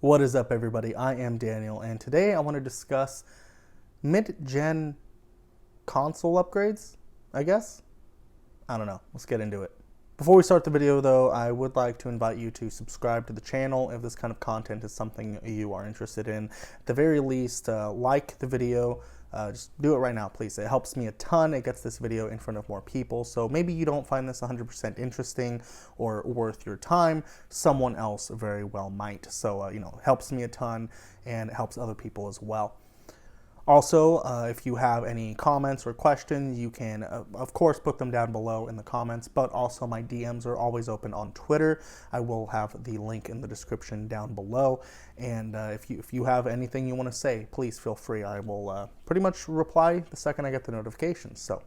What is up, everybody? I am Daniel, and today I want to discuss mid-gen console upgrades, I guess? I don't know. Let's get into it. Before we start the video, though, I would like to invite you to subscribe to the channel if this kind of content is something you are interested in. At the very least, like the video. Just do it right now, please. It helps me a ton. It gets this video in front of more people. So maybe you don't find this 100% interesting or worth your time. Someone else very well might. So, it helps me a ton and it helps other people as well. Also, if you have any comments or questions, you can, of course, put them down below in the comments, but also my DMs are always open on Twitter. I will have the link in the description down below. And if you have anything you want to say, please feel free. I will pretty much reply the second I get the notifications. So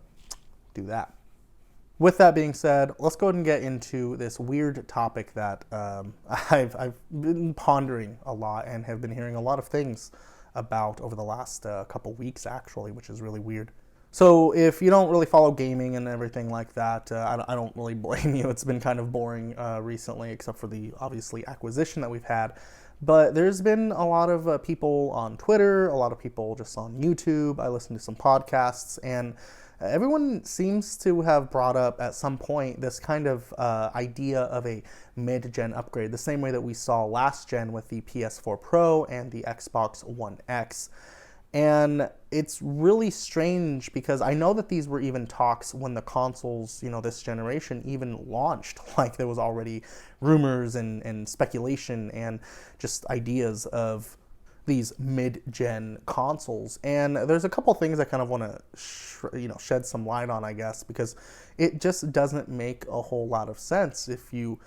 do that. With that being said, let's go ahead and get into this weird topic that I've been pondering a lot and have been hearing a lot of things about over the last couple weeks, actually, which is really weird. So if you don't really follow gaming and everything like that, I don't really blame you. It's been kind of boring recently, except for the, obviously, acquisition that we've had. But there's been a lot of people on Twitter, a lot of people just on YouTube. I listen to some podcasts, and everyone seems to have brought up at some point this kind of idea of a mid-gen upgrade, the same way that we saw last gen with the PS4 Pro and the Xbox One X. And it's really strange because I know that these were even talks when the consoles, this generation even launched. Like there was already rumors and speculation and just ideas of these mid-gen consoles. And there's a couple things I kind of want to shed some light on, I guess, because it just doesn't make a whole lot of sense if you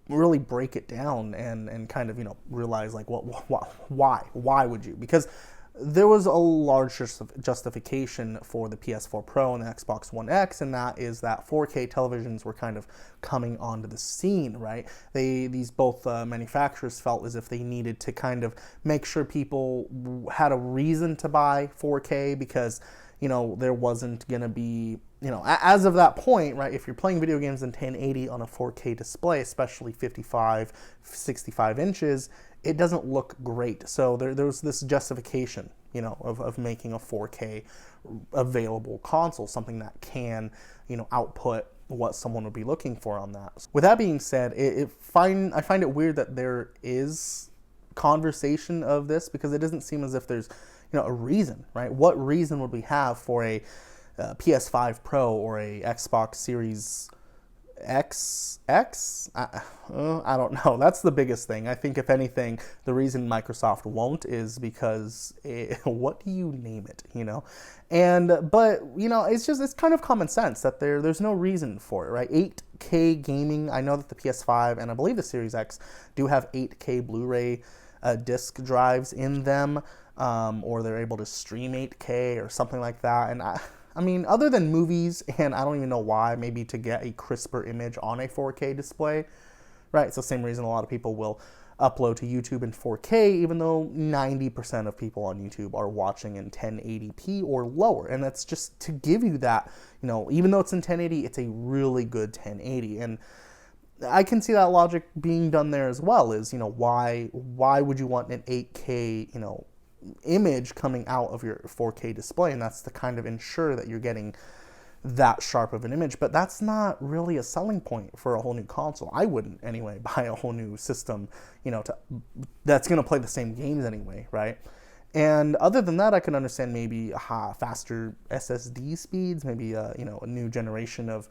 really break it down and kind of realize like why would you? Because there was a large justification for the PS4 Pro and the Xbox One X, and that is that 4K televisions were kind of coming onto the scene, right? These both manufacturers felt as if they needed to kind of make sure people had a reason to buy 4K because, there wasn't going to be, as of that point, right, if you're playing video games in 1080 on a 4K display, especially 55, 65 inches, it doesn't look great. So there's this justification, of making a 4K available console, something that can, output what someone would be looking for on that. With that being said, I find it weird that there is conversation of this because it doesn't seem as if there's, a reason, right? What reason would we have for a PS5 Pro or a Xbox Series X? I don't know. That's the biggest thing. I think if anything, the reason Microsoft won't is because what do you name it, but it's kind of common sense that there's no reason for it, right? 8K gaming. I know that the PS5 and I believe the Series X do have 8K Blu-ray disc drives in them, or they're able to stream 8K or something like that. And I mean, other than movies, and I don't even know why, maybe to get a crisper image on a 4K display, right? It's the same reason a lot of people will upload to YouTube in 4K, even though 90% of people on YouTube are watching in 1080p or lower. And that's just to give you that, even though it's in 1080, it's a really good 1080. And I can see that logic being done there as well, is, why would you want an 8K, image coming out of your 4K display? And that's to kind of ensure that you're getting that sharp of an image. But that's not really a selling point for a whole new console. I wouldn't anyway buy a whole new system, that's going to play the same games anyway, right? And other than that, I can understand maybe faster SSD speeds, maybe a new generation of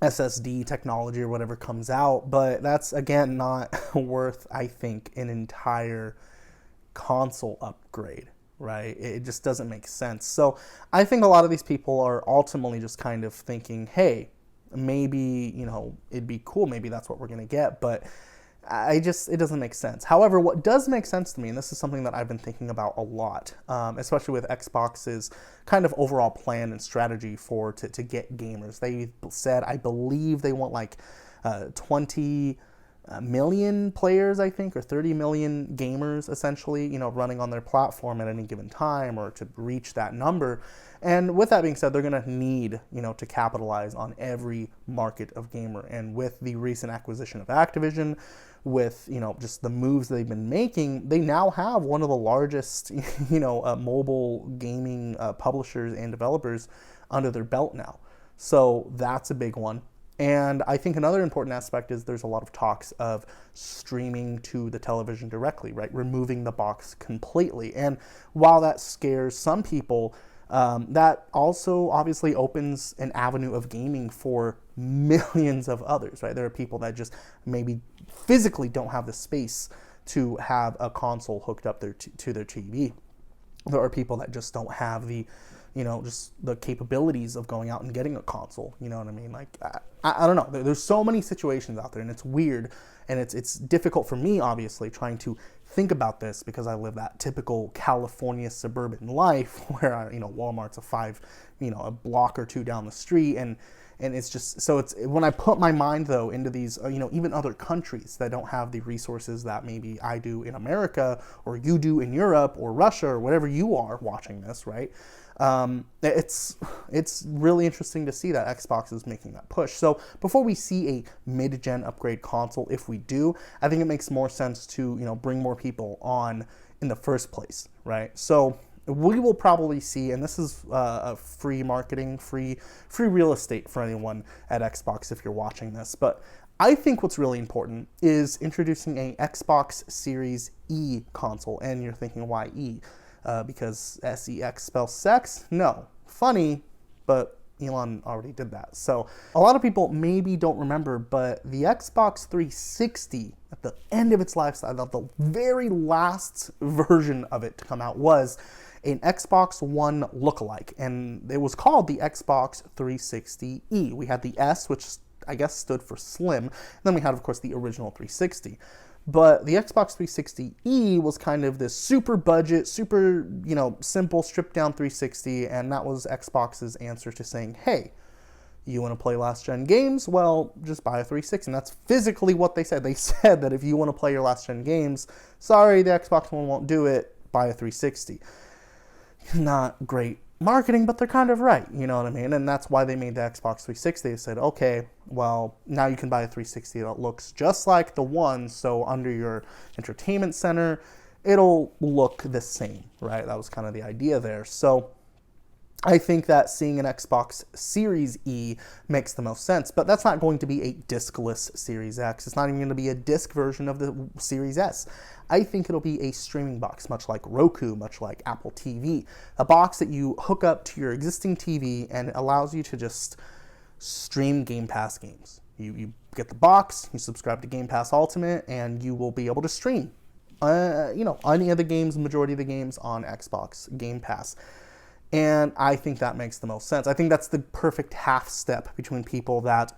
SSD technology or whatever comes out. But that's, again, not worth, I think, an entire console upgrade, right? It just doesn't make sense. So I think a lot of these people are ultimately just kind of thinking, hey, maybe, it'd be cool, maybe that's what we're going to get, but it doesn't make sense. However, what does make sense to me, and this is something that I've been thinking about a lot, especially with Xbox's kind of overall plan and strategy to get gamers. They said, I believe they want like 20 million players, I think, or 30 million gamers essentially, running on their platform at any given time, or to reach that number. And with that being said, they're going to need, to capitalize on every market of gamer. And with the recent acquisition of Activision, with, just the moves they've been making, they now have one of the largest, mobile gaming publishers and developers under their belt now. So that's a big one. And I think another important aspect is there's a lot of talks of streaming to the television directly, right? Removing the box completely. And while that scares some people, that also obviously opens an avenue of gaming for millions of others, right? There are people that just maybe physically don't have the space to have a console hooked up to their TV. There are people that just don't have the, just the capabilities of going out and getting a console. You know what I mean? Like, I don't know. There's so many situations out there, and it's weird, and it's difficult for me, obviously, trying to think about this because I live that typical California suburban life where Walmart's a block or two down the street, and it's just, so it's, when I put my mind though into these, even other countries that don't have the resources that maybe I do in America or you do in Europe or Russia or whatever you are watching this, right? It's really interesting to see that Xbox is making that push. So before we see a mid-gen upgrade console, if we do, I think it makes more sense to, bring more people on in the first place, right? So we will probably see, and this is a free marketing, free real estate for anyone at Xbox if you're watching this, but I think what's really important is introducing a Xbox Series E console. And you're thinking, why E? Because SEX spells sex? No. Funny, but Elon already did that. So a lot of people maybe don't remember, but the Xbox 360, at the end of its lifestyle, the very last version of it to come out was an Xbox One lookalike, and it was called the Xbox 360E. We had the S, which I guess stood for slim, and then we had, of course, the original 360. But the Xbox 360E was kind of this super budget, super, simple, stripped down 360, and that was Xbox's answer to saying, hey, you want to play last-gen games? Well, just buy a 360. And that's physically what they said. They said that if you want to play your last-gen games, sorry, the Xbox One won't do it, buy a 360. Not great marketing, but they're kind of right, you know what I mean? And that's why they made the Xbox 360. They said, okay, well, now you can buy a 360 that looks just like the one, so under your entertainment center, it'll look the same, right? That was kind of the idea there. So I think that seeing an Xbox Series E makes the most sense, but that's not going to be a discless Series X. It's not even going to be a disc version of the Series S. I think it'll be a streaming box, much like Roku, much like Apple TV. A box that you hook up to your existing TV and it allows you to just stream Game Pass games. You get the box, you subscribe to Game Pass Ultimate, and you will be able to stream, any of the games, majority of the games on Xbox Game Pass. And I think that makes the most sense. I think that's the perfect half step between people that,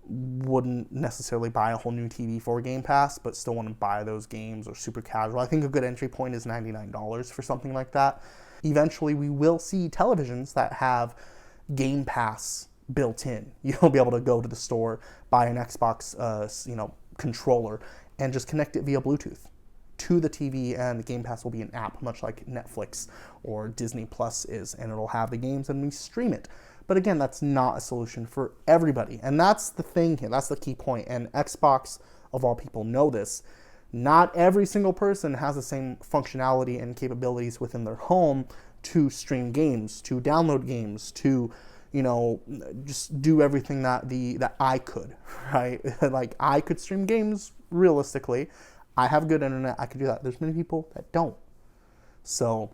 wouldn't necessarily buy a whole new TV for Game Pass, but still want to buy those games, or super casual. I think a good entry point is $99 for something like that. Eventually, we will see televisions that have Game Pass built in. You'll be able to go to the store, buy an Xbox, controller, and just connect it via Bluetooth to the TV, and the Game Pass will be an app, much like Netflix or Disney Plus is, and it'll have the games and we stream it. But again, that's not a solution for everybody, and that's the thing here. That's the key point, and Xbox, of all people, know this. Not every single person has the same functionality and capabilities within their home to stream games, to download games, to just do everything that I could, right? Like, I could stream games realistically. I have good internet, I could do that. There's many people that don't. So,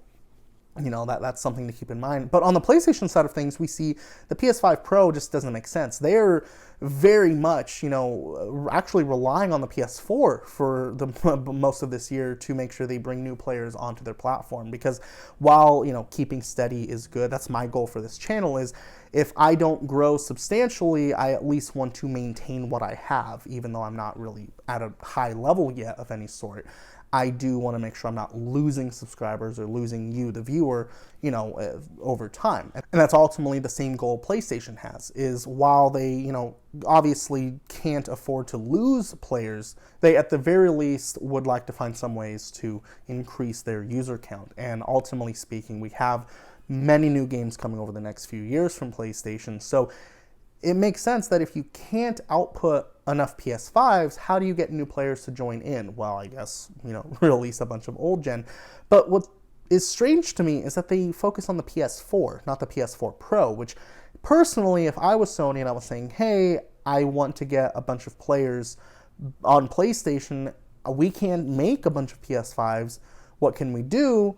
that's something to keep in mind. But on the PlayStation side of things, we see the PS5 Pro just doesn't make sense. They're very much, actually relying on the PS4 for the most of this year to make sure they bring new players onto their platform. Because while, keeping steady is good, that's my goal for this channel, is if I don't grow substantially, I at least want to maintain what I have, even though I'm not really at a high level yet of any sort. I do want to make sure I'm not losing subscribers or losing you, the viewer, over time. And that's ultimately the same goal PlayStation has, is while they, obviously can't afford to lose players, they at the very least would like to find some ways to increase their user count. And ultimately speaking, we have many new games coming over the next few years from PlayStation. So it makes sense that if you can't output enough PS5s, how do you get new players to join in? Well, I guess, release a bunch of old gen. But what is strange to me is that they focus on the PS4, not the PS4 Pro, which personally, if I was Sony and I was saying, hey, I want to get a bunch of players on PlayStation, we can't make a bunch of PS5s, what can we do?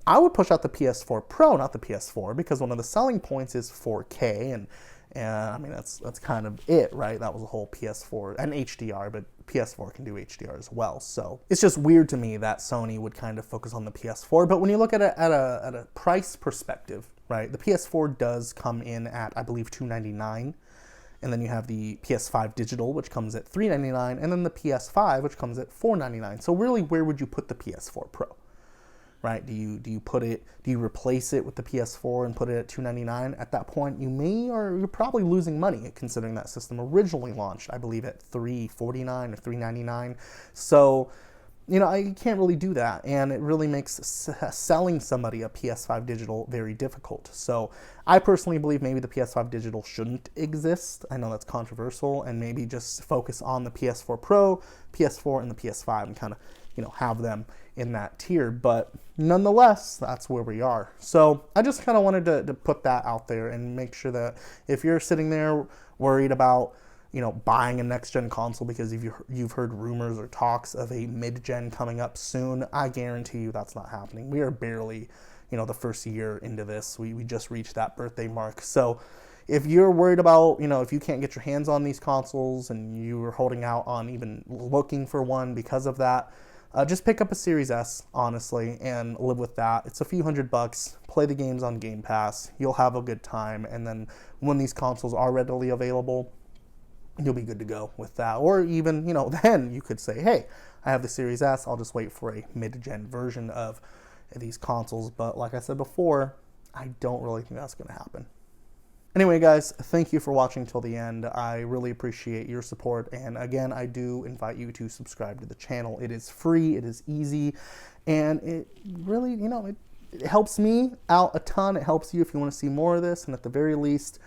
I would push out the PS4 Pro, not the PS4, because one of the selling points is 4K, and I mean, that's kind of it, right? That was the whole PS4 and HDR, but PS4 can do HDR as well. So it's just weird to me that Sony would kind of focus on the PS4. But when you look at it at a price perspective, right? The PS4 does come in at, I believe, $299. And then you have the PS5 digital, which comes at $399, and then the PS5, which comes at $499. So really, where would you put the PS4 Pro? Right? Do you replace it with the PS4 and put it at $299? At that point, you're probably losing money, considering that system originally launched, I believe, at $349 or $399. So, you can't really do that, and it really makes selling somebody a PS5 digital very difficult. So I personally believe maybe the PS5 digital shouldn't exist. I know that's controversial, and maybe just focus on the PS4 Pro, PS4, and the PS5 and kind of, have them in that tier. But nonetheless, that's where we are. So I just kind of wanted to put that out there and make sure that if you're sitting there worried about buying a next-gen console because you've heard rumors or talks of a mid-gen coming up soon, I guarantee you that's not happening. We are barely, the first year into this. We just reached that birthday mark. So if you're worried about, if you can't get your hands on these consoles and you were holding out on even looking for one because of that, just pick up a Series S, honestly, and live with that. It's a few $100. Play the games on Game Pass. You'll have a good time. And then when these consoles are readily available, you'll be good to go with that. Or even, then you could say, hey, I have the Series S. I'll just wait for a mid-gen version of these consoles. But like I said before, I don't really think that's going to happen. Anyway, guys, thank you for watching till the end. I really appreciate your support. And again, I do invite you to subscribe to the channel. It is free. It is easy. And it really, it helps me out a ton. It helps you if you want to see more of this. And at the very least,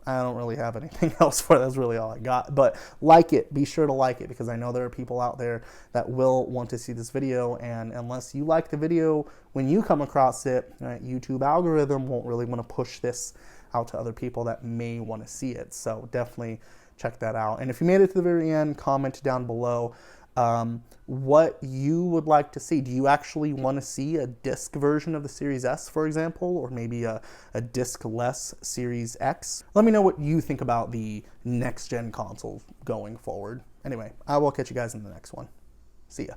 I don't really have anything else for it. That's really all I got. But like it. Be sure to like it, because I know there are people out there that will want to see this video. And unless you like the video when you come across it, YouTube algorithm won't really want to push this out to other people that may want to see it. So definitely check that out. And if you made it to the very end, comment down below what you would like to see. Do you actually want to see a disc version of the Series S, for example, or maybe a disc-less Series X? Let me know what you think about the next-gen console going forward. Anyway, I will catch you guys in the next one. See ya.